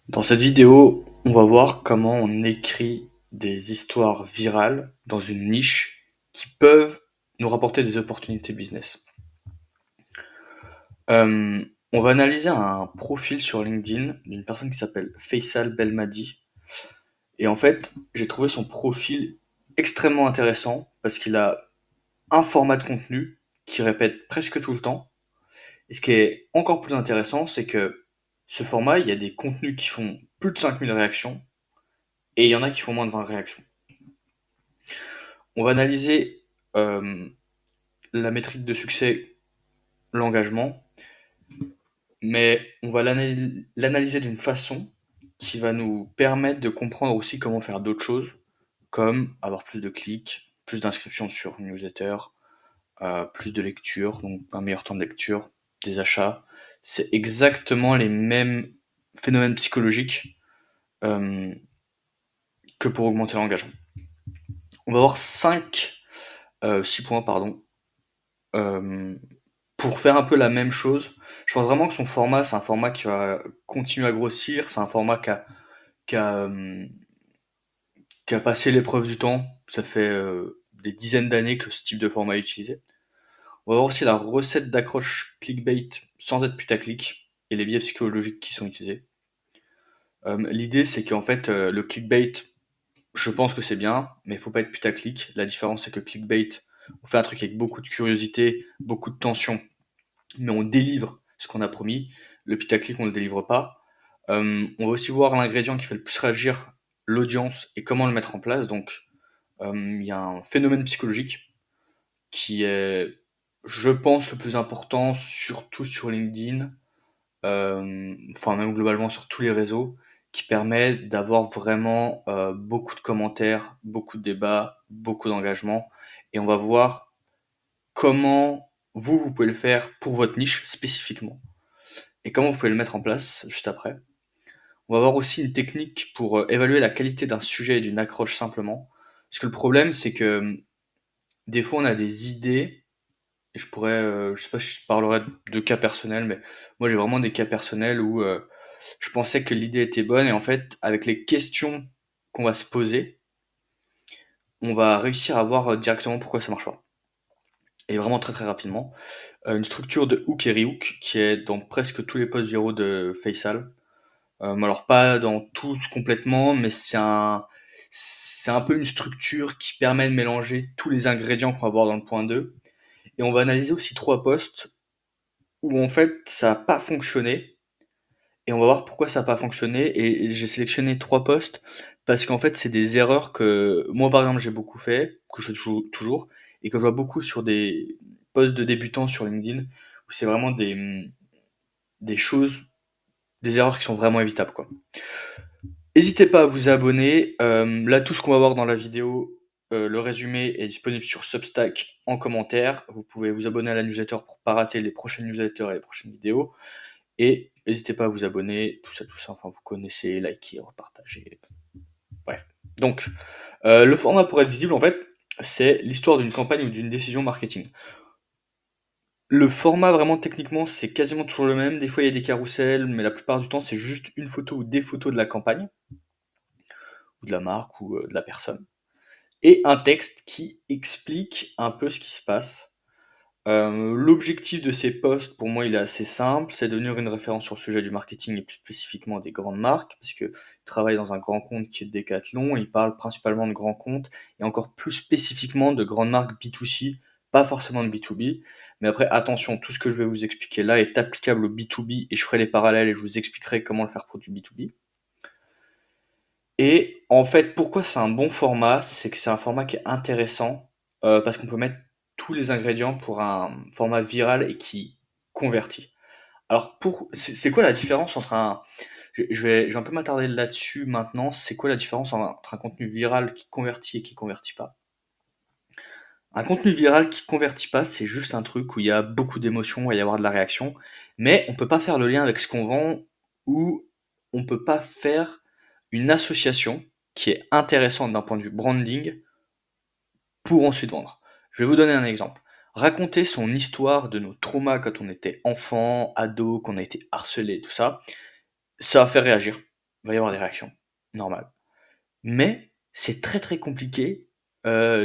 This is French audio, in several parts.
Dans cette vidéo, on va voir comment on écrit des histoires virales dans une niche qui peuvent nous rapporter des opportunités business. On va analyser un profil sur LinkedIn d'une personne qui s'appelle Faisal Belmadi. Et en fait, j'ai trouvé son profil extrêmement intéressant parce qu'il a un format de contenu qui répète presque tout le temps. Et ce qui est encore plus intéressant, c'est que ce format, il y a des contenus qui font plus de 5000 réactions et il y en a qui font moins de 20 réactions. On va analyser euh, la métrique de succès, l'engagement, mais on va l'analyser d'une façon qui va nous permettre de comprendre aussi comment faire d'autres choses, comme avoir plus de clics, plus d'inscriptions sur une newsletter, plus de lecture, donc un meilleur temps de lecture, des achats. C'est exactement les mêmes phénomènes psychologiques euh, que pour augmenter l'engagement. On va voir 6 points, pardon, euh, pour faire un peu la même chose. Je pense vraiment que son format, c'est un format qui va continuer à grossir, c'est un format qui a, euh, qui a passé l'épreuve du temps. Ça fait des dizaines d'années que ce type de format est utilisé. On va voir aussi la recette d'accroche clickbait sans être putaclic et les biais psychologiques qui sont utilisés. L'idée, c'est qu'en fait, le clickbait, je pense que c'est bien, mais il faut pas être putaclic. La différence, c'est que clickbait, on fait un truc avec beaucoup de curiosité, beaucoup de tension, mais on délivre ce qu'on a promis. Le putaclic, on ne le délivre pas. On va aussi voir l'ingrédient qui fait le plus réagir l'audience et comment le mettre en place. Donc, il y a un phénomène psychologique qui est, je pense, le plus important, surtout sur LinkedIn, enfin même globalement sur tous les réseaux, qui permet d'avoir vraiment beaucoup de commentaires, beaucoup de débats, beaucoup d'engagement. Et on va voir comment vous pouvez le faire pour votre niche spécifiquement et comment vous pouvez le mettre en place juste après. On va voir aussi une technique pour évaluer la qualité d'un sujet et d'une accroche simplement. Parce que le problème, c'est que des fois, on a des idées, et je sais pas si je parlerai de cas personnels, mais moi j'ai vraiment des cas personnels où je pensais que l'idée était bonne, et en fait, avec les questions qu'on va se poser, on va réussir à voir directement pourquoi ça marche pas. Et vraiment très très rapidement. Une structure de hook et rehook qui est dans presque tous les posts viraux de Faisal. Alors pas dans tous complètement, mais c'est un peu une structure qui permet de mélanger tous les ingrédients qu'on va voir dans le point 2. Et on va analyser aussi 3 posts où en fait ça n'a pas fonctionné. Et on va voir pourquoi ça n'a pas fonctionné. Et j'ai sélectionné 3 posts parce qu'en fait c'est des erreurs que moi par exemple j'ai beaucoup fait, que je joue toujours, et que je vois beaucoup sur des posts de débutants sur LinkedIn, où c'est vraiment des choses, des erreurs qui sont vraiment évitables, quoi. N'hésitez pas à vous abonner. Là, tout ce qu'on va voir dans la vidéo, le résumé est disponible sur Substack en commentaire. Vous pouvez vous abonner à la newsletter pour pas rater les prochaines newsletters et les prochaines vidéos. Et n'hésitez pas à vous abonner, tout ça, tout ça. Enfin, vous connaissez, liker, repartager. Bref. Donc, le format pour être visible, en fait, c'est l'histoire d'une campagne ou d'une décision marketing. Le format, vraiment, techniquement, c'est quasiment toujours le même. Des fois, il y a des carousels, mais la plupart du temps, c'est juste une photo ou des photos de la campagne, ou de la marque, ou de la personne. Et un texte qui explique un peu ce qui se passe. L'objectif de ces posts, pour moi, il est assez simple, c'est devenir une référence sur le sujet du marketing et plus spécifiquement des grandes marques, parce que travaille dans un grand compte qui est Decathlon, et il parle principalement de grands comptes et encore plus spécifiquement de grandes marques B2C, pas forcément de B2B. Mais après, attention, tout ce que je vais vous expliquer là est applicable au B2B et je ferai les parallèles et je vous expliquerai comment le faire pour du B2B. Et en fait, pourquoi c'est un bon format? C'est que c'est un format qui est intéressant, parce qu'on peut mettre tous les ingrédients pour un format viral et qui convertit. Alors c'est quoi la différence entre un je vais un peu m'attarder là-dessus maintenant. C'est quoi la différence entre un contenu viral qui convertit et qui convertit pas? Un contenu viral qui convertit pas, c'est juste un truc où il y a beaucoup d'émotions, il va y avoir de la réaction, mais on peut pas faire le lien avec ce qu'on vend, ou on peut pas faire une association qui est intéressante d'un point de vue branding pour ensuite vendre. Je vais vous donner un exemple. Raconter son histoire de nos traumas quand on était enfant, ado, qu'on a été harcelé, tout ça, ça va faire réagir. va y avoir des réactions, normal. Mais c'est très très compliqué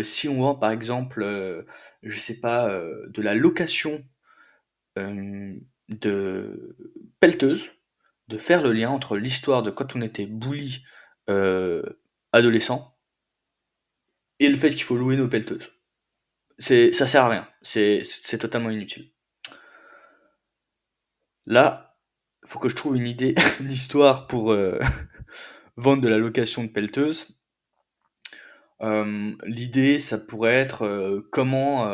si on vend par exemple, je sais pas, de la location de pelleteuses, de faire le lien entre l'histoire de quand on était bully adolescent et le fait qu'il faut louer nos pelleteuses. Ça sert à rien, c'est totalement inutile. Là, il faut que je trouve une idée d'histoire pour vendre de la location de pelleteuses. L'idée, ça pourrait être comment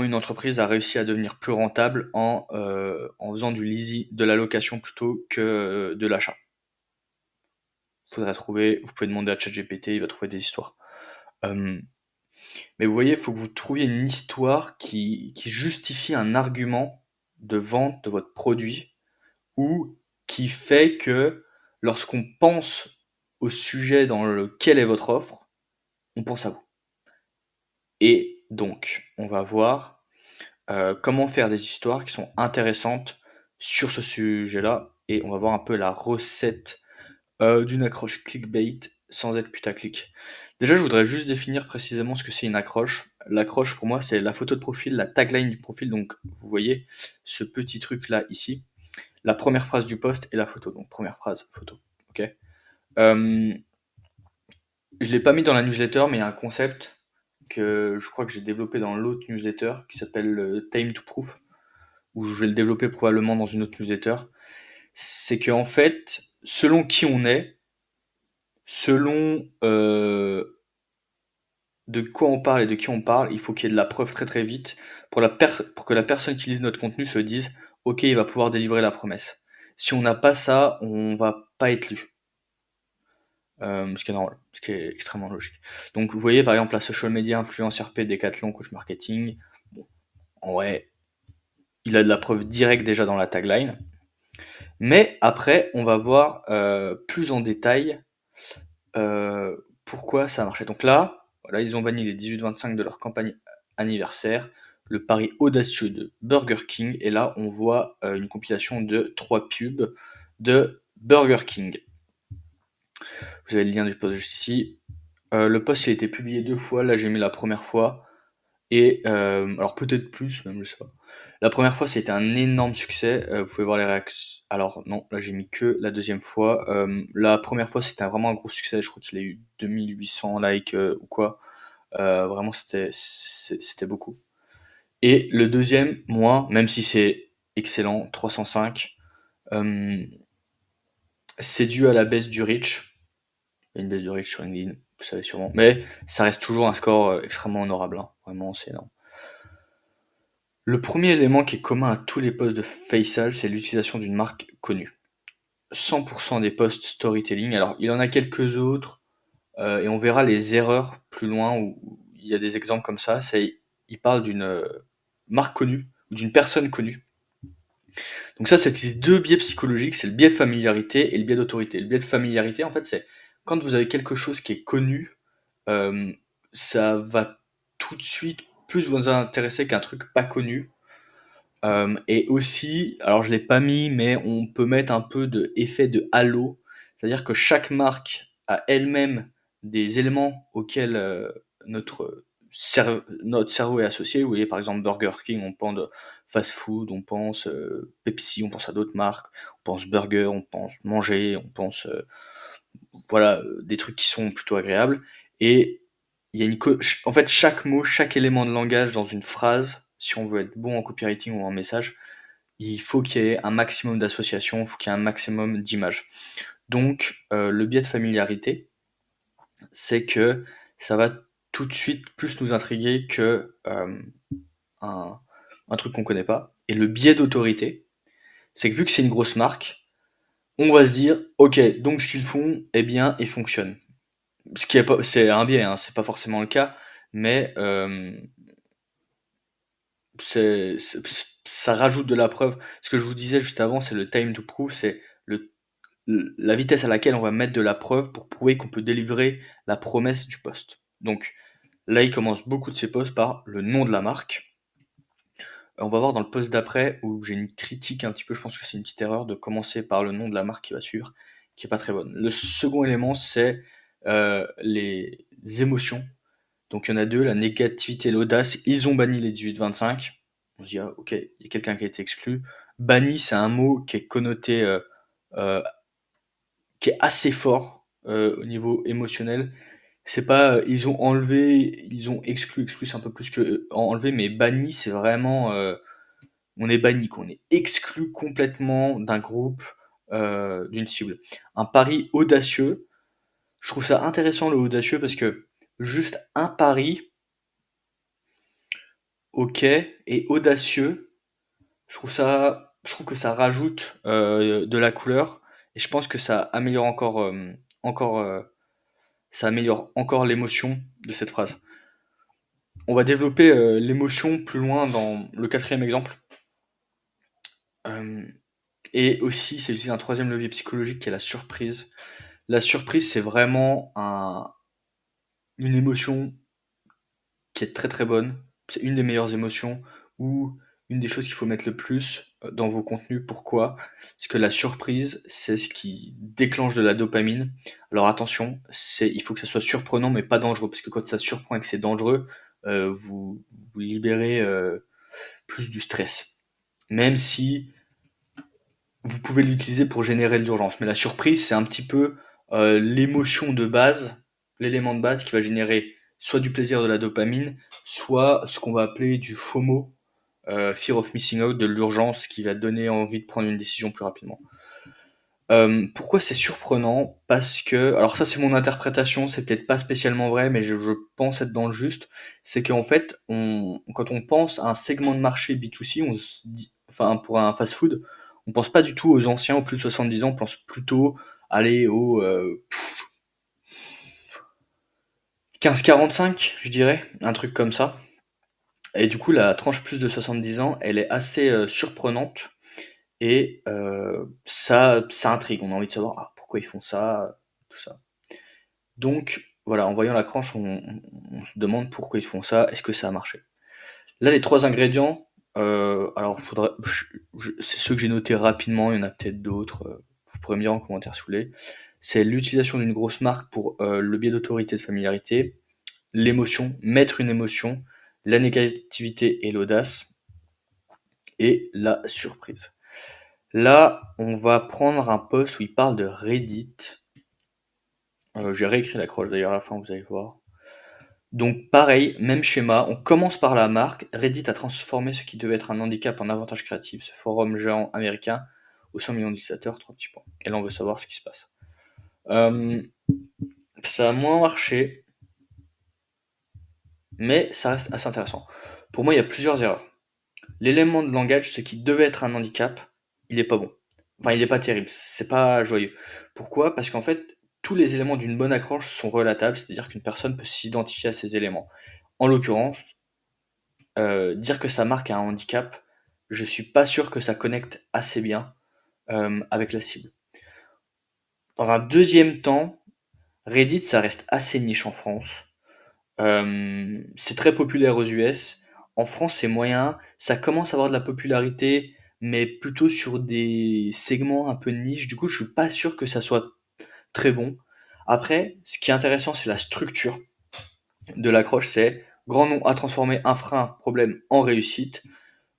une entreprise a réussi à devenir plus rentable en faisant de la location plutôt que de l'achat. Faudrait trouver, vous pouvez demander à ChatGPT, il va trouver des histoires. Euh, mais vous voyez, il faut que vous trouviez une histoire qui justifie un argument de vente de votre produit ou qui fait que lorsqu'on pense au sujet dans lequel est votre offre, on pense à vous. Et donc, on va voir comment faire des histoires qui sont intéressantes sur ce sujet-là, et on va voir un peu la recette d'une accroche clickbait sans être putaclic. Déjà, je voudrais juste définir précisément ce que c'est une accroche. L'accroche, pour moi, c'est la photo de profil, la tagline du profil. Donc, vous voyez ce petit truc-là ici. La première phrase du post et la photo. Donc, première phrase, photo. Ok. Je l'ai pas mis dans la newsletter, mais il y a un concept que je crois que j'ai développé dans l'autre newsletter qui s'appelle Time to Proof, où je vais le développer probablement dans une autre newsletter. C'est que en fait, selon qui on est, selon de quoi on parle et de qui on parle, il faut qu'il y ait de la preuve très très vite pour que la personne qui lise notre contenu se dise ok, il va pouvoir délivrer la promesse. Si on n'a pas ça, on va pas être lu. Ce qui est normal, ce qui est extrêmement logique. Donc vous voyez par exemple la social media, influence RP, Decathlon, coach marketing. Bon, en vrai, il a de la preuve directe déjà dans la tagline. Mais après, on va voir plus en détail pourquoi ça a marché. Donc là, voilà, ils ont banni les 18-25 de leur campagne anniversaire, le pari audacieux de Burger King, et là on voit une compilation de 3 pubs de Burger King. Vous avez le lien du post juste ici. Le post il a été publié 2 fois, là j'ai mis la première fois, et alors peut-être plus, même je sais pas. La première fois c'était un énorme succès, vous pouvez voir les réactions. Alors non, là j'ai mis que la deuxième fois. La première fois c'était vraiment un gros succès, je crois qu'il a eu 2800 likes ou quoi. Vraiment c'était beaucoup. Et le deuxième, moi, même si c'est excellent, 305, c'est dû à la baisse du reach. Il y a une baisse du reach sur LinkedIn, vous savez sûrement. Mais ça reste toujours un score extrêmement honorable, hein. Vraiment c'est énorme. Le premier élément qui est commun à tous les posts de Faisal, c'est l'utilisation d'une marque connue. 100% des posts storytelling, alors il en a quelques autres, et on verra les erreurs plus loin où il y a des exemples comme ça, il parle d'une marque connue, ou d'une personne connue. Donc ça utilise deux biais psychologiques, c'est le biais de familiarité et le biais d'autorité. Le biais de familiarité, en fait, c'est quand vous avez quelque chose qui est connu, euh, ça va tout de suite plus vous intéresser qu'un truc pas connu. Et aussi, alors je l'ai pas mis, mais on peut mettre un peu de effet de halo, c'est-à-dire que chaque marque a elle-même des éléments auxquels notre cerveau est associé. Vous voyez, par exemple, Burger King, on pense de fast-food, on pense Pepsi, on pense à d'autres marques, on pense burger, on pense manger, on pense voilà des trucs qui sont plutôt agréables. Et il y a en fait, chaque mot, chaque élément de langage dans une phrase, si on veut être bon en copywriting ou en message, il faut qu'il y ait un maximum d'associations, il faut qu'il y ait un maximum d'images. Donc, le biais de familiarité, c'est que ça va tout de suite plus nous intriguer que un, un truc qu'on connaît pas. Et le biais d'autorité, c'est que vu que c'est une grosse marque, on va se dire, ok, donc ce qu'ils font, eh bien, il fonctionne. Ce qui est pas, c'est un biais, hein, c'est pas forcément le cas, mais ça rajoute de la preuve. Ce que je vous disais juste avant, c'est le time to prove, c'est la vitesse à laquelle on va mettre de la preuve pour prouver qu'on peut délivrer la promesse du poste. Donc là, il commence beaucoup de ses posts par le nom de la marque. On va voir dans le post d'après où j'ai une critique un petit peu, je pense que c'est une petite erreur de commencer par le nom de la marque qui va suivre, qui est pas très bonne. Le second élément, c'est les émotions. Donc il y en a deux, la négativité et l'audace. Ils ont banni les 18-25. On se dit, ah, ok, il y a quelqu'un qui a été exclu. Banni, c'est un mot qui est connoté, euh, qui est assez fort au niveau émotionnel. C'est pas, ils ont enlevé, ils ont exclu c'est un peu plus que enlevé, mais banni, c'est vraiment, on est banni, quoi. On est exclu complètement d'un groupe, d'une cible. Un pari audacieux, je trouve ça intéressant le audacieux parce que juste un pari, ok, et audacieux, je trouve que ça rajoute de la couleur et je pense que ça améliore encore, ça améliore encore l'émotion de cette phrase. On va développer l'émotion plus loin dans le quatrième exemple. Euh, et aussi, c'est utiliser un troisième levier psychologique qui est la surprise. La surprise, c'est vraiment une émotion qui est très très bonne. C'est une des meilleures émotions ou une des choses qu'il faut mettre le plus dans vos contenus. Pourquoi? Parce que la surprise, c'est ce qui déclenche de la dopamine. Alors attention, il faut que ça soit surprenant mais pas dangereux. Parce que quand ça surprend et que c'est dangereux, vous libérez plus du stress. Même si vous pouvez l'utiliser pour générer de l'urgence. Mais la surprise, c'est un petit peu l'émotion de base, l'élément de base qui va générer soit du plaisir de la dopamine, soit ce qu'on va appeler du FOMO, Fear of Missing Out, de l'urgence qui va donner envie de prendre une décision plus rapidement. Pourquoi c'est surprenant? Parce que, alors ça c'est mon interprétation, c'est peut-être pas spécialement vrai, mais je pense être dans le juste. C'est qu'en fait, quand on pense à un segment de marché B2C, on se dit, enfin pour un fast-food, on pense pas du tout aux anciens, aux plus de 70 ans, on pense plutôt aller aux 15-45, je dirais, un truc comme ça. Et du coup, la tranche plus de 70 ans, elle est assez surprenante et ça intrigue. On a envie de savoir pourquoi ils font ça, tout ça. Donc voilà, en voyant la tranche, on se demande pourquoi ils font ça, est-ce que ça a marché. Là, les trois ingrédients, alors c'est ceux que j'ai notés rapidement, il y en a peut-être d'autres, vous pourrez me dire en commentaire si vous voulez. C'est l'utilisation d'une grosse marque pour le biais d'autorité, de familiarité, l'émotion, mettre une émotion, la négativité et l'audace, et la surprise. Là, on va prendre un post où il parle de Reddit. J'ai réécrit l'accroche d'ailleurs à la fin, vous allez voir. Donc pareil, même schéma, on commence par la marque. Reddit a transformé ce qui devait être un handicap en avantage créatif. Ce forum géant américain aux 100 millions d'utilisateurs, 3 petits points. Et là, on veut savoir ce qui se passe. Euh, Ça a moins marché, mais ça reste assez intéressant. Pour moi, il y a plusieurs erreurs. L'élément de langage, ce qui devait être un handicap, il est pas bon. Enfin, il est pas terrible, c'est pas joyeux. Pourquoi? Parce qu'en fait, tous les éléments d'une bonne accroche sont relatables, c'est-à-dire qu'une personne peut s'identifier à ces éléments. En l'occurrence, dire que ça marque un handicap, je suis pas sûr que ça connecte assez bien avec la cible. Dans un deuxième temps, Reddit, ça reste assez niche en France. C'est très populaire aux US. En France, c'est moyen. Ça commence à avoir de la popularité, mais plutôt sur des segments un peu niche. Du coup, je suis pas sûr que ça soit très bon. Après, ce qui est intéressant, c'est la structure de l'accroche. C'est grand nom à transformer un frein, problème en réussite.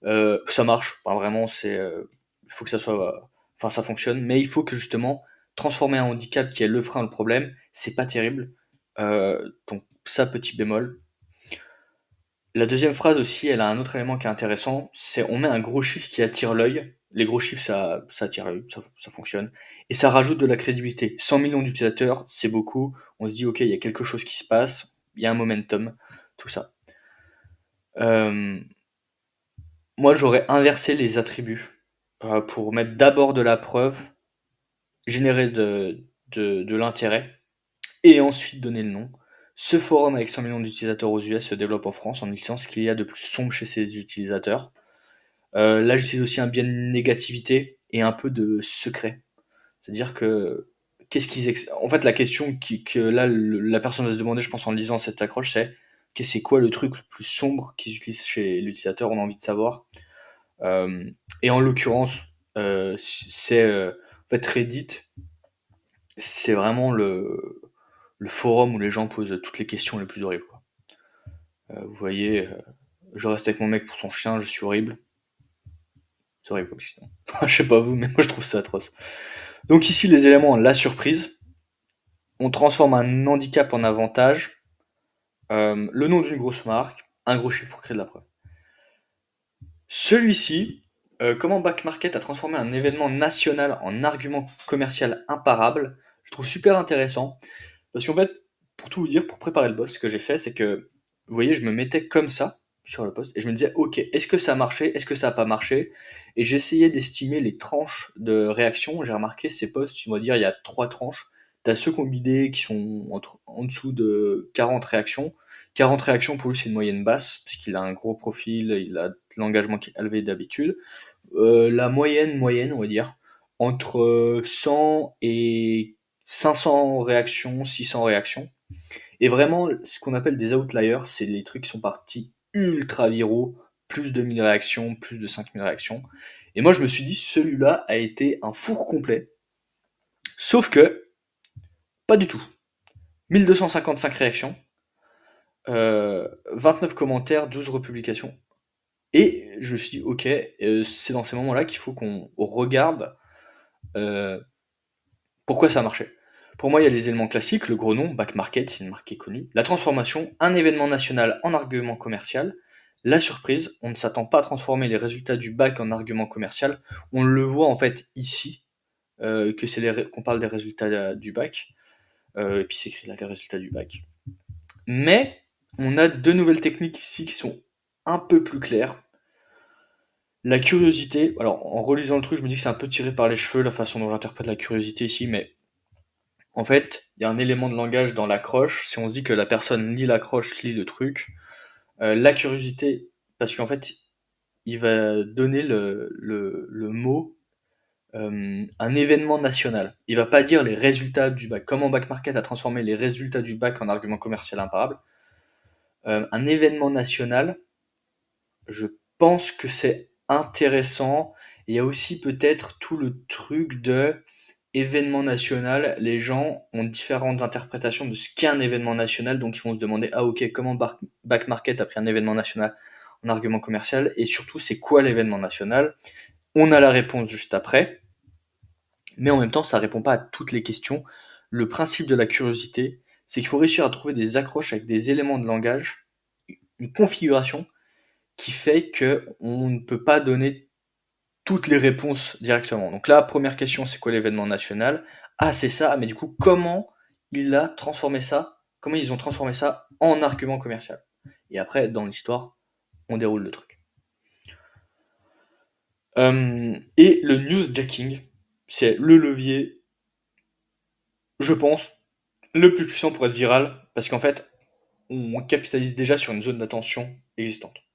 Ça marche. Enfin, vraiment, il faut que ça soit, enfin, ça fonctionne. Mais il faut que justement transformer un handicap qui est le frein, le problème, c'est pas terrible. Donc ça, petit bémol. La deuxième phrase aussi, elle a un autre élément qui est intéressant, c'est on met un gros chiffre qui attire l'œil. Les gros chiffres, ça attire l'œil, ça fonctionne. Et ça rajoute de la crédibilité. 100 millions d'utilisateurs, c'est beaucoup. On se dit, ok, il y a quelque chose qui se passe, il y a un momentum, tout ça. Euh, Moi, j'aurais inversé les attributs pour mettre d'abord de la preuve, générer de l'intérêt, et ensuite donner le nom. Ce forum avec 100 millions d'utilisateurs aux US se développe en France en utilisant ce qu'il y a de plus sombre chez ses utilisateurs. Là, j'utilise aussi un biais de négativité et un peu de secret. C'est-à-dire que en fait, la question que là la personne va se demander, je pense en lisant cette accroche, c'est c'est quoi le truc le plus sombre qu'ils utilisent chez l'utilisateur. On a envie de savoir. Euh, et en l'occurrence, en fait Reddit, c'est vraiment le forum où les gens posent toutes les questions les plus horribles, quoi. Vous voyez, je reste avec mon mec pour son chien, je suis horrible. C'est horrible comme question. Je sais pas vous, mais moi je trouve ça atroce. Donc ici les éléments, la surprise, on transforme un handicap en avantage, le nom d'une grosse marque, un gros chiffre pour créer de la preuve. Celui-ci, comment Back Market a transformé un événement national en argument commercial imparable, je trouve super intéressant. Parce qu'en fait, pour tout vous dire, pour préparer le boss, ce que j'ai fait, c'est que, vous voyez, je me mettais comme ça sur le poste et je me disais, ok, est-ce que ça a marché, est-ce que ça a pas marché? Et j'essayais d'estimer les tranches de réaction. J'ai remarqué ces posts, on va dire, il y a trois tranches. T'as ceux qui ont bidé qui sont en dessous de 40 réactions. 40 réactions pour lui, c'est une moyenne basse, parce qu'il a un gros profil, il a de l'engagement qui est élevé d'habitude. La moyenne, on va dire, entre 100 et 500 réactions, 600 réactions. Et vraiment, ce qu'on appelle des outliers, c'est les trucs qui sont partis ultra viraux, plus de 1000 réactions, plus de 5000 réactions. Et moi, je me suis dit, celui-là a été un four complet. Sauf que, pas du tout. 1255 réactions, 29 commentaires, 12 republications. Et je me suis dit, ok, c'est dans ces moments-là qu'il faut qu'on regarde euh, pourquoi ça a marché. Pour moi, il y a les éléments classiques, le gros nom, back market, c'est une marque qui est connue, la transformation, un événement national en argument commercial, la surprise, on ne s'attend pas à transformer les résultats du bac en argument commercial, on le voit en fait ici, que qu'on parle des résultats du bac, et puis c'est écrit là les résultats du bac. Mais on a deux nouvelles techniques ici qui sont un peu plus claires. La curiosité, alors en relisant le truc, je me dis que c'est un peu tiré par les cheveux la façon dont j'interprète la curiosité ici, mais en fait, il y a un élément de langage dans l'accroche. Si on se dit que la personne lit l'accroche, lit le truc, la curiosité, parce qu'en fait, il va donner le mot un événement national. Il va pas dire les résultats du bac. Comment Back Market a transformé les résultats du bac en argument commercial imparable. Un événement national, je pense que c'est intéressant. Il y a aussi peut-être tout le truc de événement national, les gens ont différentes interprétations de ce qu'est un événement national, donc ils vont se demander, ah ok, comment Back Market a pris un événement national en argument commercial, et surtout c'est quoi l'événement national? On a la réponse juste après, mais en même temps ça répond pas à toutes les questions. Le principe de la curiosité, c'est qu'il faut réussir à trouver des accroches avec des éléments de langage, une configuration qui fait que on ne peut pas donner toutes les réponses directement. Donc là, première question, c'est quoi l'événement national? Ah, c'est ça, mais du coup, comment il a transformé ça? Comment ils ont transformé ça en argument commercial? Et après, dans l'histoire, on déroule le truc. Et le newsjacking, c'est le levier, je pense, le plus puissant pour être viral, parce qu'en fait, on capitalise déjà sur une zone d'attention existante.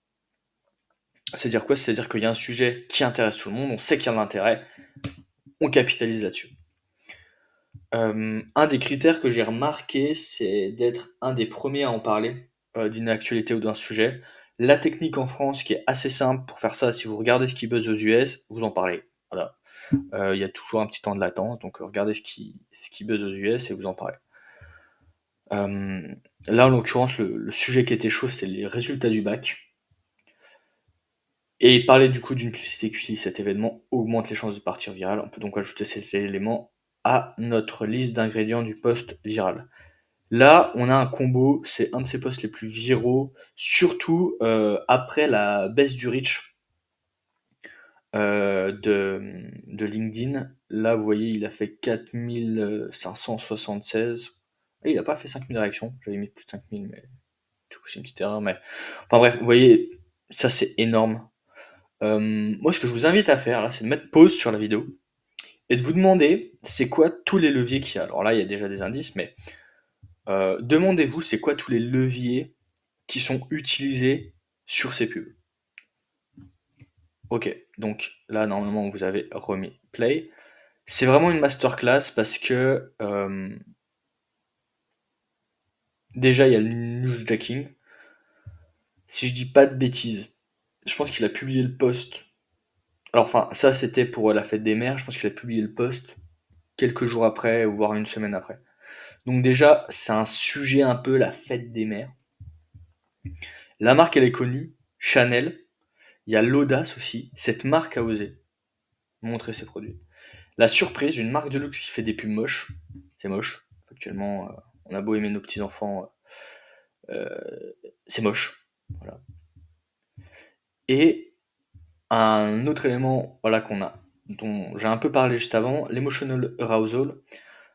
C'est-à-dire quoi? C'est-à-dire qu'il y a un sujet qui intéresse tout le monde, on sait qu'il y a de l'intérêt, on capitalise là-dessus. Un des critères que j'ai remarqué, c'est d'être un des premiers à en parler d'une actualité ou d'un sujet. La technique en France qui est assez simple pour faire ça, si vous regardez ce qui buzz aux US, vous en parlez. Voilà. Il y a toujours un petit temps de latence, donc regardez ce qui buzz aux US et vous en parlez. Là, en l'occurrence, le sujet qui était chaud, c'est les résultats du bac. Et parler du coup d'une publicité qui utilise cet événement augmente les chances de partir viral. On peut donc ajouter ces éléments à notre liste d'ingrédients du post viral. Là, on a un combo, c'est un de ces posts les plus viraux, surtout après la baisse du reach de LinkedIn. Là, vous voyez, il a fait 4576. Et il n'a pas fait 5000 réactions, j'avais mis plus de 5000, mais du coup c'est une petite erreur. Mais... Enfin bref, vous voyez, ça c'est énorme. Moi, ce que je vous invite à faire, là, c'est de mettre pause sur la vidéo et de vous demander c'est quoi tous les leviers qu'il y a. Alors là, il y a déjà des indices, mais demandez-vous c'est quoi tous les leviers qui sont utilisés sur ces pubs. Ok, donc là, normalement, vous avez remis play. C'est vraiment une masterclass parce que déjà, il y a le newsjacking. Si je dis pas de bêtises, je pense qu'il a publié le post Alors enfin, ça c'était pour la fête des mères, je pense qu'il a publié le post quelques jours après, ou voire une semaine après. Donc déjà, c'est un sujet un peu la fête des mères. La marque elle est connue, Chanel. Il y a l'audace aussi, cette marque a osé montrer ses produits. La surprise, une marque de luxe qui fait des pubs moches, c'est moche. Actuellement, on a beau aimer nos petits-enfants, c'est moche. Voilà. Et un autre élément voilà, dont j'ai un peu parlé juste avant, l'emotional arousal.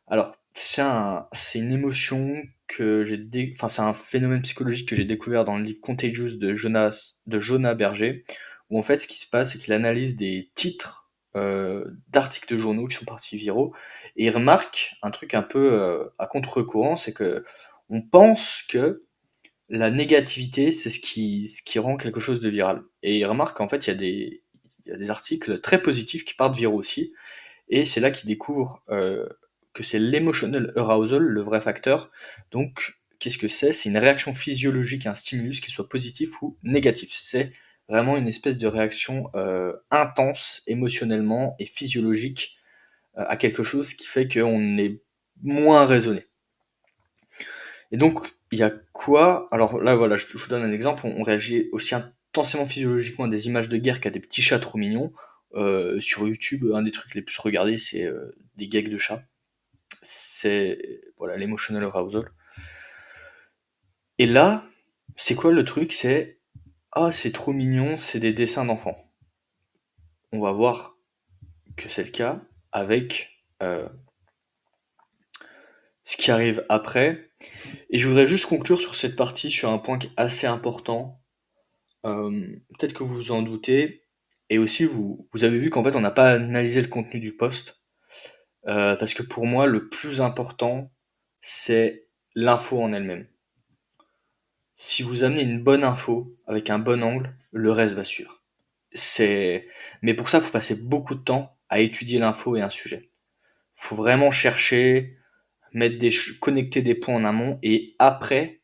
Alors, c'est une émotion enfin, c'est un phénomène psychologique que j'ai découvert dans le livre Contagious de Jonah Berger, où en fait, ce qui se passe, c'est qu'il analyse des titres d'articles de journaux qui sont partis viraux, et il remarque un truc un peu à contre-courant, c'est que on pense que la négativité, c'est ce qui rend quelque chose de viral. Et il remarque qu'en fait, il y a des articles très positifs qui partent viraux aussi, et c'est là qu'il découvre que c'est l'emotional arousal, le vrai facteur. Donc, qu'est-ce que c'est? C'est une réaction physiologique à un stimulus, qu'il soit positif ou négatif. C'est vraiment une espèce de réaction intense émotionnellement et physiologique à quelque chose qui fait qu'on est moins raisonné. Et donc, il y a quoi? Alors là, voilà, je vous donne un exemple. On réagit aussi intensément physiologiquement à des images de guerre qu'à des petits chats trop mignons. Sur YouTube, un des trucs les plus regardés, c'est des gags de chats. C'est voilà l'emotional arousal. Et là, c'est quoi le truc? C'est ah, c'est trop mignon, c'est des dessins d'enfants. On va voir que c'est le cas avec ce qui arrive après. Et je voudrais juste conclure sur cette partie sur un point qui est assez important. Peut-être que vous vous en doutez, et aussi vous avez vu qu'en fait on n'a pas analysé le contenu du post, parce que pour moi le plus important c'est l'info en elle-même. Si vous amenez une bonne info avec un bon angle, le reste va suivre. Mais pour ça, il faut passer beaucoup de temps à étudier l'info et un sujet. Faut vraiment chercher, connecter des points en amont, et après,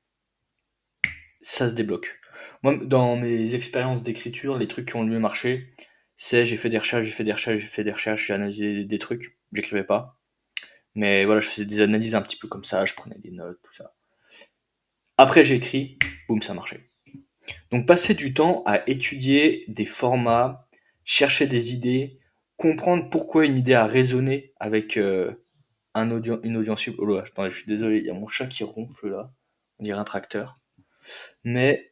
ça se débloque. Moi, dans mes expériences d'écriture, les trucs qui ont le mieux marché, c'est j'ai fait des recherches, j'ai analysé des trucs, j'écrivais pas. Mais voilà, je faisais des analyses un petit peu comme ça, je prenais des notes, tout ça. Après, j'ai écrit, boum, ça marchait. Donc passer du temps à étudier des formats, chercher des idées, comprendre pourquoi une idée a résonné avec une audience cible. Oh là, attendez, je suis désolé, il y a mon chat qui ronfle là, on dirait un tracteur. Mais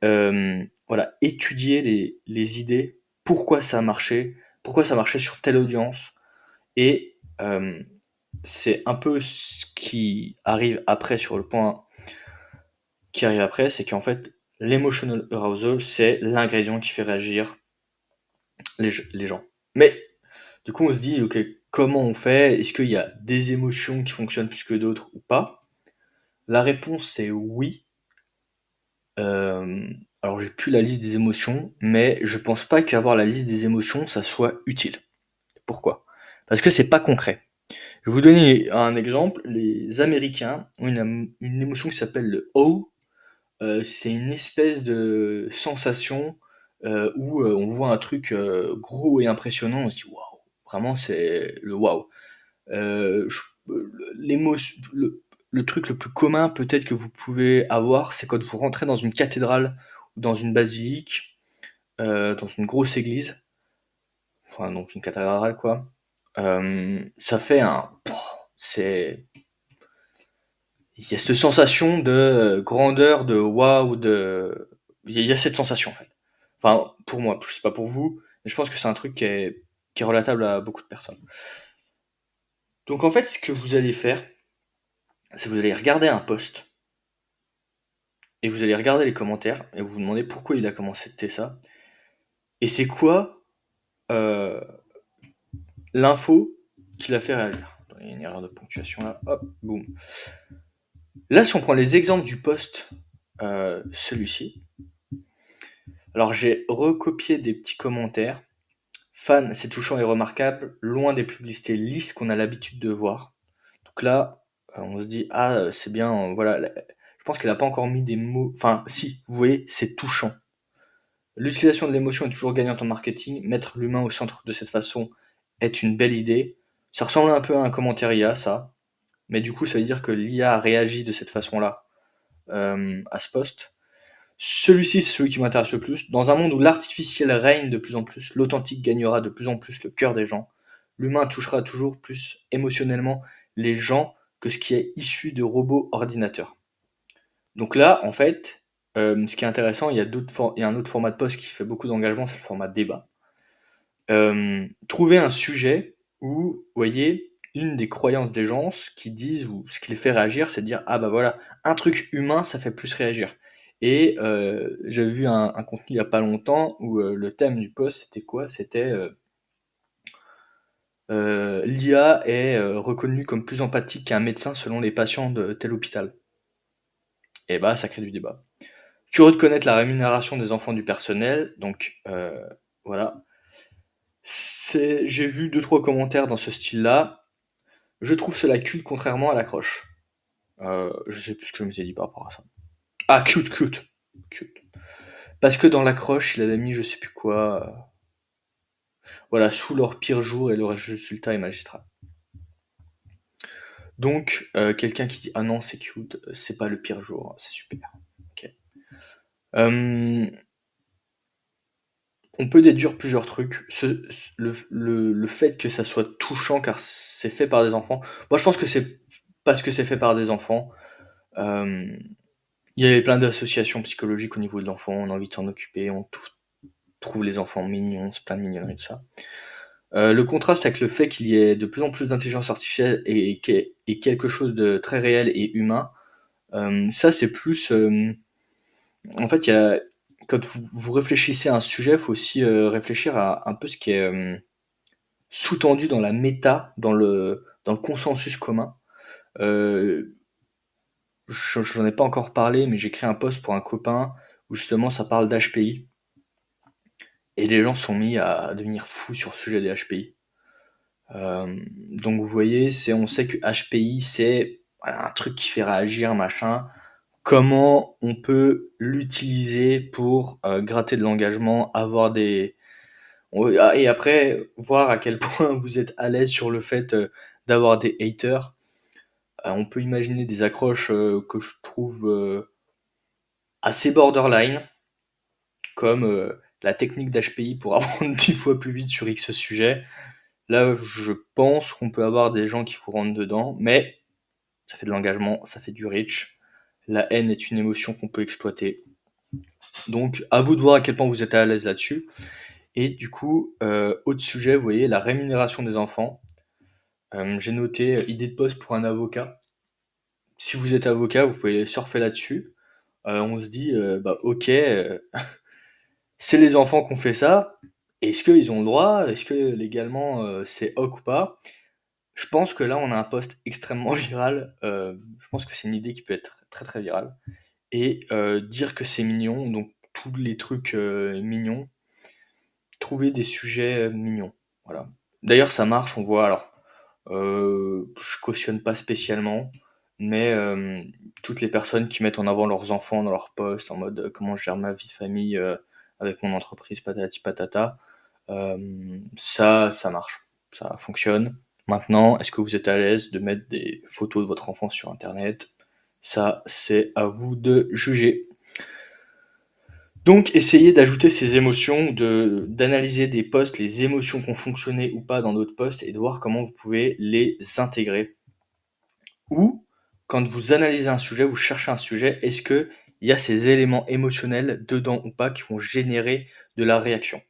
voilà, étudier les idées, pourquoi ça marchait sur telle audience, et c'est un peu ce qui arrive après sur le point qui arrive après, c'est qu'en fait, l'emotional arousal, c'est l'ingrédient qui fait réagir les gens. Mais du coup, on se dit, ok, comment on fait? Est-ce qu'il y a des émotions qui fonctionnent plus que d'autres ou pas? La réponse, c'est oui. Euh, alors, j'ai plus la liste des émotions, mais je pense pas qu'avoir la liste des émotions, ça soit utile. Pourquoi? Parce que c'est pas concret. Je vais vous donner un exemple. Les Américains ont une émotion qui s'appelle le O. C'est une espèce de sensation où on voit un truc gros et impressionnant, on se dit waouh, vraiment c'est le waouh. L'émotion, le truc le plus commun peut-être que vous pouvez avoir, c'est quand vous rentrez dans une cathédrale ou dans une basilique, dans une grosse église, enfin donc une cathédrale quoi. Ça fait c'est il y a cette sensation de grandeur, de waouh, il y a cette sensation en fait. Enfin, pour moi, je sais pas pour vous, mais je pense que c'est un truc qui est relatable à beaucoup de personnes. Donc en fait, ce que vous allez faire, c'est que vous allez regarder un post, et vous allez regarder les commentaires, et vous vous demandez pourquoi il a commencé ça, et c'est quoi euh, l'info qui l'a fait réagir. Il y a une erreur de ponctuation là, hop, boum. Là, si on prend les exemples du post, celui-ci, alors j'ai recopié des petits commentaires. Fan, c'est touchant et remarquable, loin des publicités lisses qu'on a l'habitude de voir. Donc là, on se dit, ah, c'est bien, voilà. Je pense qu'elle a pas encore mis des mots. Enfin, si, vous voyez, c'est touchant. L'utilisation de l'émotion est toujours gagnante en marketing. Mettre l'humain au centre de cette façon est une belle idée. Ça ressemble un peu à un commentaire IA, ça. Mais du coup, ça veut dire que l'IA réagit de cette façon-là à ce poste. Celui-ci, c'est celui qui m'intéresse le plus. Dans un monde où l'artificiel règne de plus en plus, l'authentique gagnera de plus en plus le cœur des gens. L'humain touchera toujours plus émotionnellement les gens que ce qui est issu de robots ordinateurs. Donc là, en fait, ce qui est intéressant, il y a un autre format de poste qui fait beaucoup d'engagement, c'est le format débat. Trouver un sujet où, vous voyez, une des croyances des gens, ce qu'ils disent ou ce qui les fait réagir, c'est de dire ah bah voilà, un truc humain, ça fait plus réagir. Et j'avais vu un contenu il y a pas longtemps où le thème du post c'était quoi? C'était l'IA est reconnue comme plus empathique qu'un médecin selon les patients de tel hôpital. Et bah ça crée du débat. Curieux de connaître la rémunération des enfants du personnel, donc voilà. J'ai vu deux trois commentaires dans ce style-là. Je trouve cela cute contrairement à l'accroche. Je sais plus ce que je m'étais dit par rapport à ça. Ah, cute. Parce que dans l'accroche, il avait mis je sais plus quoi. Voilà, sous leur pire jour et le résultat est magistral. Donc, quelqu'un qui dit ah non, c'est cute, c'est pas le pire jour, c'est super. Ok. Euh, on peut déduire plusieurs trucs. Le fait que ça soit touchant car c'est fait par des enfants. Moi, je pense que c'est parce que c'est fait par des enfants. Euh, Il y avait plein d'associations psychologiques au niveau de l'enfant, on a envie de s'en occuper, trouve les enfants mignons, c'est plein de mignonneries, tout ça. Le contraste avec le fait qu'il y ait de plus en plus d'intelligence artificielle et quelque chose de très réel et humain, ça c'est plus... en fait, quand vous réfléchissez à un sujet, il faut aussi réfléchir à un peu ce qui est sous-tendu dans la méta, dans le consensus commun. Euh, J'en ai pas encore parlé, mais j'ai créé un post pour un copain où justement ça parle d'HPI. Et les gens sont mis à devenir fous sur le sujet des HPI. Donc vous voyez, on sait que HPI c'est voilà, un truc qui fait réagir, machin. Comment on peut l'utiliser pour gratter de l'engagement, avoir des et après voir à quel point vous êtes à l'aise sur le fait d'avoir des haters. On peut imaginer des accroches que je trouve assez borderline, comme la technique d'HPI pour apprendre 10 fois plus vite sur X sujet. Là, je pense qu'on peut avoir des gens qui vous rentrent dedans, mais ça fait de l'engagement, ça fait du reach. La haine est une émotion qu'on peut exploiter. Donc, à vous de voir à quel point vous êtes à l'aise là-dessus. Et du coup, autre sujet, vous voyez, la rémunération des enfants. J'ai noté idée de poste pour un avocat. Si vous êtes avocat, vous pouvez surfer là-dessus. On se dit, bah ok, c'est les enfants qui ont fait ça. Est-ce qu'ils ont le droit? Est-ce que légalement c'est ok ou pas? Je pense que là, on a un post extrêmement viral. Je pense que c'est une idée qui peut être très très virale. Et dire que c'est mignon, donc tous les trucs mignons, trouver des sujets mignons. Voilà. D'ailleurs, ça marche, on voit. Alors, je cautionne pas spécialement, mais toutes les personnes qui mettent en avant leurs enfants dans leur post, en mode comment je gère ma vie de famille avec mon entreprise, patati patata, ça marche, ça fonctionne. Maintenant, est-ce que vous êtes à l'aise de mettre des photos de votre enfant sur Internet? Ça, c'est à vous de juger. Donc, essayez d'ajouter ces émotions, d'analyser des posts, les émotions qui ont fonctionné ou pas dans d'autres posts et de voir comment vous pouvez les intégrer. Ou, quand vous analysez un sujet, vous cherchez un sujet, est-ce que il y a ces éléments émotionnels dedans ou pas qui vont générer de la réaction?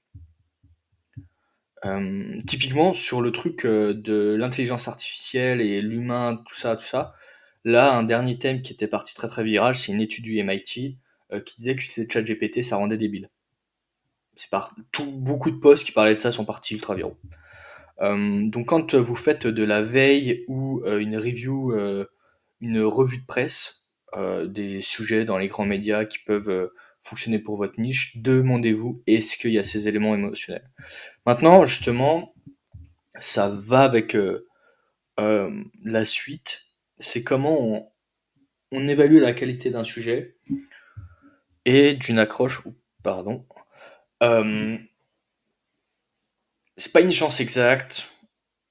Typiquement sur le truc de l'intelligence artificielle et l'humain, tout ça, là, un dernier thème qui était parti très très viral, c'est une étude du MIT qui disait que utiliser ChatGPT, ça rendait débile. Beaucoup de posts qui parlaient de ça sont partis ultra viraux. Donc quand vous faites de la veille ou une review, une revue de presse des sujets dans les grands médias qui peuvent fonctionner pour votre niche, demandez-vous est-ce qu'il y a ces éléments émotionnels. Maintenant, justement, ça va avec la suite. C'est comment on évalue la qualité d'un sujet et d'une accroche, pardon, Euh, c'est pas une chance exacte.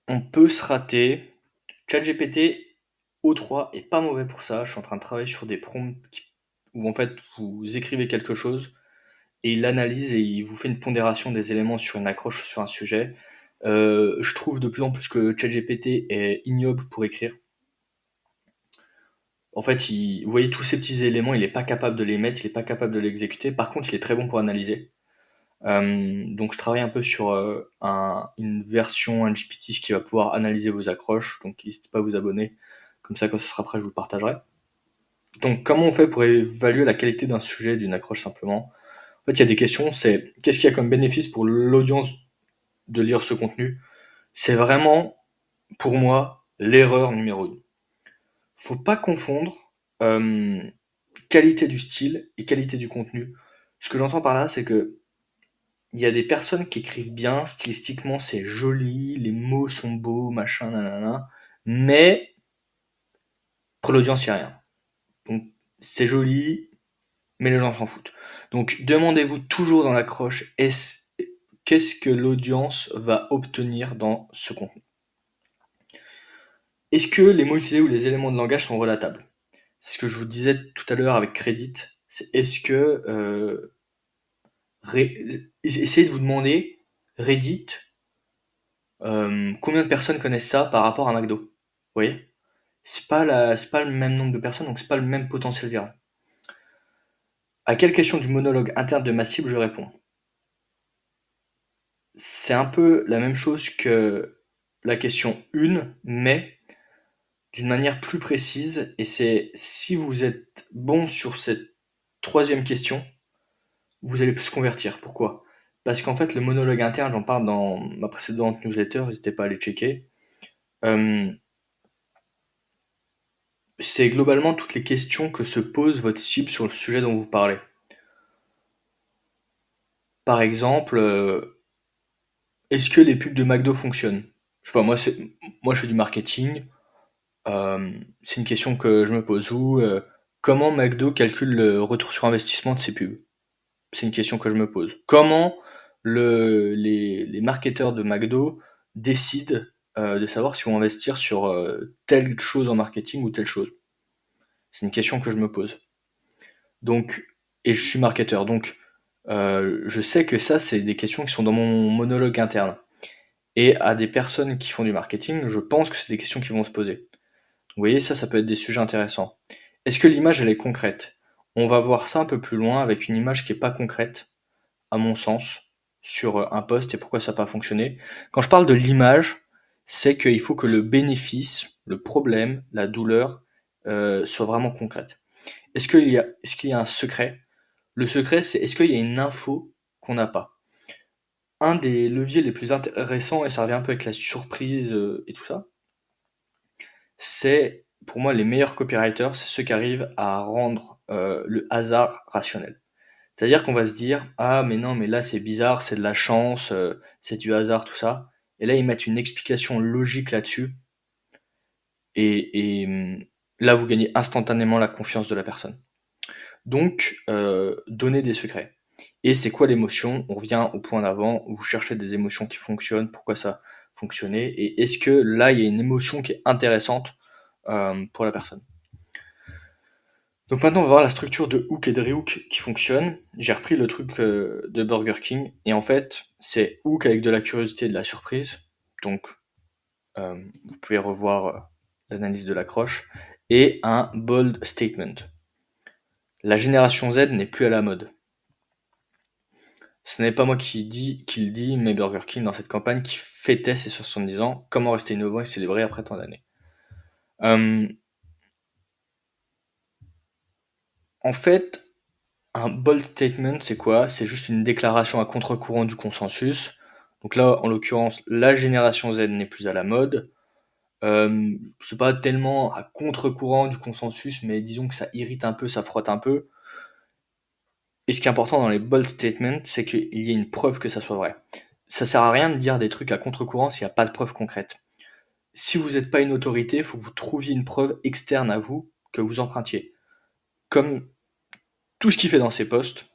On peut se rater. ChatGPT O3 est pas mauvais pour ça. Je suis en train de travailler sur des prompts où en fait vous écrivez quelque chose et il analyse et il vous fait une pondération des éléments sur une accroche sur un sujet. Je trouve de plus en plus que ChatGPT est ignoble pour écrire. En fait, vous voyez tous ces petits éléments, il n'est pas capable de les mettre, il n'est pas capable de l'exécuter. Par contre, il est très bon pour analyser. Donc, je travaille un peu sur une version, un GPT qui va pouvoir analyser vos accroches. Donc, n'hésitez pas à vous abonner. Comme ça, quand ce sera prêt, je vous le partagerai. Donc, comment on fait pour évaluer la qualité d'un sujet, d'une accroche simplement? En fait, il y a des questions, c'est qu'est-ce qu'il y a comme bénéfice pour l'audience de lire ce contenu? C'est vraiment, pour moi, l'erreur numéro 1. Faut pas confondre euh, qualité du style et qualité du contenu. Ce que j'entends par là, c'est que il y a des personnes qui écrivent bien, stylistiquement c'est joli, les mots sont beaux, machin, nanana, mais pour l'audience, il n'y a rien. Donc c'est joli, mais les gens s'en foutent. Donc demandez-vous toujours dans l'accroche, qu'est-ce que l'audience va obtenir dans ce contenu? Est-ce que les mots utilisés ou les éléments de langage sont relatables? C'est ce que je vous disais tout à l'heure avec Reddit. C'est est-ce que essayez de vous demander Reddit, combien de personnes connaissent ça par rapport à McDo? Vous voyez? C'est pas le même nombre de personnes, donc c'est pas le même potentiel viral. À quelle question du monologue interne de ma cible je réponds? C'est un peu la même chose que la question 1, mais d'une manière plus précise, et c'est si vous êtes bon sur cette troisième question, vous allez plus convertir. Pourquoi? Parce qu'en fait, le monologue interne, j'en parle dans ma précédente newsletter, n'hésitez pas à aller checker. Euh, c'est globalement toutes les questions que se pose votre cible sur le sujet dont vous parlez. Par exemple, est-ce que les pubs de McDo fonctionnent? Je sais pas, moi je fais du marketing. C'est une question que je me pose. Ou comment McDo calcule le retour sur investissement de ses pubs? C'est une question que je me pose. Comment les marketeurs de McDo décident de savoir s'ils vont investir sur telle chose en marketing ou telle chose? C'est une question que je me pose. Donc, et je suis marketeur, donc je sais que ça, c'est des questions qui sont dans mon monologue interne. Et à des personnes qui font du marketing, je pense que c'est des questions qui vont se poser. Vous voyez, ça peut être des sujets intéressants. Est-ce que l'image, elle est concrète? On va voir ça un peu plus loin avec une image qui est pas concrète, à mon sens, sur un post et pourquoi ça n'a pas fonctionné. Quand je parle de l'image, c'est qu'il faut que le bénéfice, le problème, la douleur, soit vraiment concrète. Est-ce qu'il y a un secret? Le secret, c'est est-ce qu'il y a une info qu'on n'a pas? Un des leviers les plus intéressants, et ça revient un peu avec la surprise et tout ça, c'est pour moi les meilleurs copywriters, c'est ceux qui arrivent à rendre le hasard rationnel. C'est-à-dire qu'on va se dire ah mais non mais là c'est bizarre, c'est de la chance, c'est du hasard tout ça. Et là ils mettent une explication logique là-dessus et là vous gagnez instantanément la confiance de la personne. Donc donnez des secrets. Et c'est quoi l'émotion? On revient au point d'avant, vous cherchez des émotions qui fonctionnent, pourquoi ça fonctionnait, et est-ce que là il y a une émotion qui est intéressante pour la personne. Donc maintenant on va voir la structure de hook et de rehook qui fonctionne. J'ai repris le truc de Burger King, et en fait c'est hook avec de la curiosité et de la surprise, donc vous pouvez revoir l'analyse de l'accroche, et un bold statement. La génération Z n'est plus à la mode. Ce n'est pas moi qui le dit, mais Burger King dans cette campagne qui fêtait ses 70 ans. Comment rester innovant et célébrer après tant d'années? Euh, En fait, un bold statement, c'est quoi? C'est juste une déclaration à contre-courant du consensus. Donc là, en l'occurrence, la génération Z n'est plus à la mode. C'est pas tellement à contre-courant du consensus, mais disons que ça irrite un peu, ça frotte un peu. Et ce qui est important dans les bold statements, c'est qu'il y ait une preuve que ça soit vrai. Ça sert à rien de dire des trucs à contre-courant s'il n'y a pas de preuve concrète. Si vous n'êtes pas une autorité, il faut que vous trouviez une preuve externe à vous que vous empruntiez. Comme tout ce qu'il fait dans ses posts,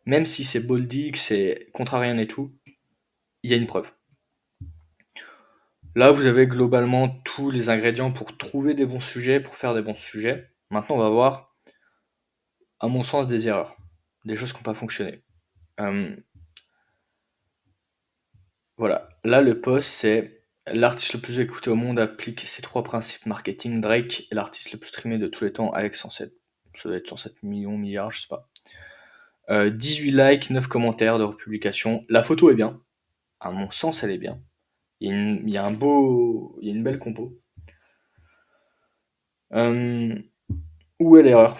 même si c'est boldy, que c'est contrarian et tout, il y a une preuve. Là, vous avez globalement tous les ingrédients pour trouver des bons sujets, pour faire des bons sujets. Maintenant, on va voir, à mon sens, des erreurs, des choses qui n'ont pas fonctionné. Euh, voilà, là, le post, c'est l'artiste le plus écouté au monde applique ces trois principes marketing. Drake est l'artiste le plus streamé de tous les temps avec 107. Ça doit être 107 millions, milliards, je sais pas. 18 likes, 9 commentaires de republication. La photo est bien. À mon sens, elle est bien. Il y a une belle compo. Euh, où est l'erreur?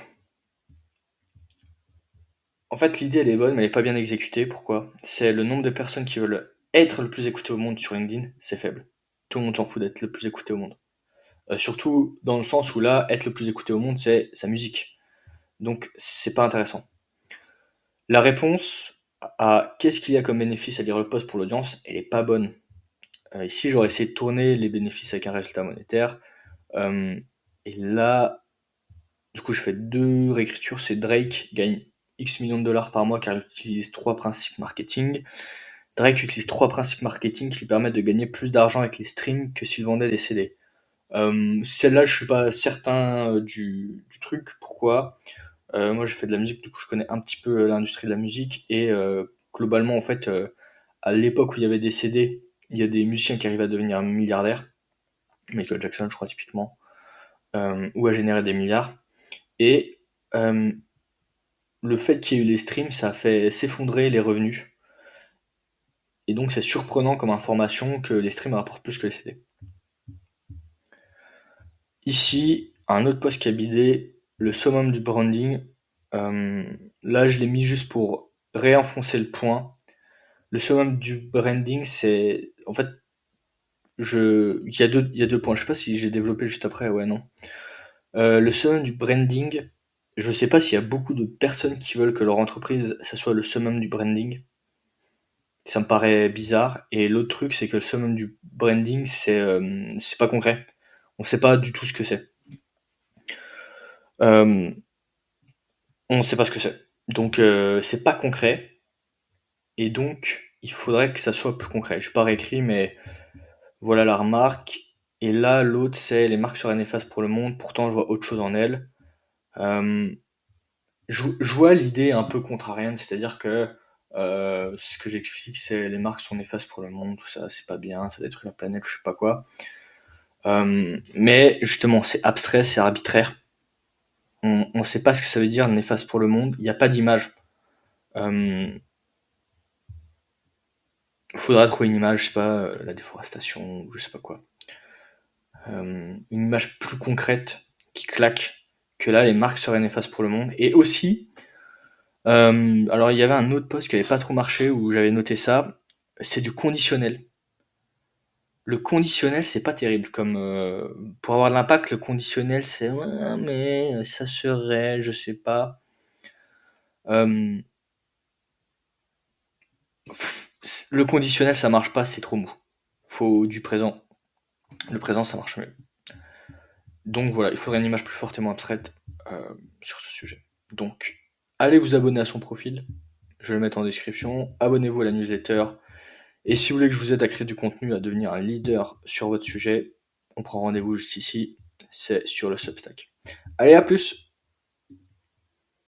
En fait, l'idée, elle est bonne, mais elle est pas bien exécutée. Pourquoi? C'est le nombre de personnes qui veulent être le plus écouté au monde sur LinkedIn, c'est faible. Tout le monde s'en fout d'être le plus écouté au monde. Surtout dans le sens où là, être le plus écouté au monde, c'est sa musique. Donc, c'est pas intéressant. La réponse à qu'est-ce qu'il y a comme bénéfice à lire le post pour l'audience, elle est pas bonne. Ici, j'aurais essayé de tourner les bénéfices avec un résultat monétaire. Euh, et là, du coup, je fais deux réécritures. C'est Drake gagne X millions de dollars par mois car il utilise trois principes marketing. Drake utilise trois principes marketing qui lui permettent de gagner plus d'argent avec les streams que s'il vendait des CD. Celle-là, je suis pas certain du truc. Pourquoi? Moi, j'ai fait de la musique, du coup, je connais un petit peu l'industrie de la musique et globalement, en fait, à l'époque où il y avait des CD, il y a des musiciens qui arrivaient à devenir milliardaires. Michael Jackson, je crois typiquement, ou à générer des milliards. Et euh, le fait qu'il y ait eu les streams, ça a fait s'effondrer les revenus. Et donc, c'est surprenant comme information que les streams rapportent plus que les CD. Ici, un autre post qui a bidé, le summum du branding. Euh, Là, je l'ai mis juste pour réenfoncer le point. Le summum du branding, c'est. En fait, il y a deux points. Je sais pas si j'ai développé juste après, ouais, non. Le summum du branding, je sais pas s'il y a beaucoup de personnes qui veulent que leur entreprise, ça soit le summum du branding. Ça me paraît bizarre. Et l'autre truc, c'est que le summum du branding, c'est pas concret. On sait pas du tout ce que c'est. Euh, on sait pas ce que c'est. Donc, c'est pas concret. Et donc, il faudrait que ça soit plus concret. Je pas réécrit, mais voilà la remarque. Et là, l'autre, c'est les marques seraient néfastes pour le monde. Pourtant, je vois autre chose en elles. Euh, je vois l'idée un peu contrarienne, c'est-à-dire que ce que j'explique, c'est les marques sont néfastes pour le monde, tout ça, c'est pas bien, ça détruit la planète, je sais pas quoi. Mais justement, c'est abstrait, c'est arbitraire. On sait pas ce que ça veut dire néfaste pour le monde. Il n'y a pas d'image. Euh, Faudra trouver une image, je sais pas, la déforestation, ou je sais pas quoi. Une image plus concrète qui claque que là, les marques seraient néfastes pour le monde. Et aussi, alors il y avait un autre post qui avait pas trop marché où j'avais noté ça. C'est du conditionnel. Le conditionnel, c'est pas terrible. Comme pour avoir de l'impact, le conditionnel, c'est ouais, mais ça serait, je sais pas. Euh, le conditionnel, ça marche pas, c'est trop mou. Faut du présent. Le présent, ça marche mieux. Donc voilà, il faudrait une image plus forte et moins abstraite sur ce sujet. Donc, allez vous abonner à son profil. Je vais le mettre en description. Abonnez-vous à la newsletter. Et si vous voulez que je vous aide à créer du contenu, à devenir un leader sur votre sujet, on prend rendez-vous juste ici. C'est sur le Substack. Allez, à plus!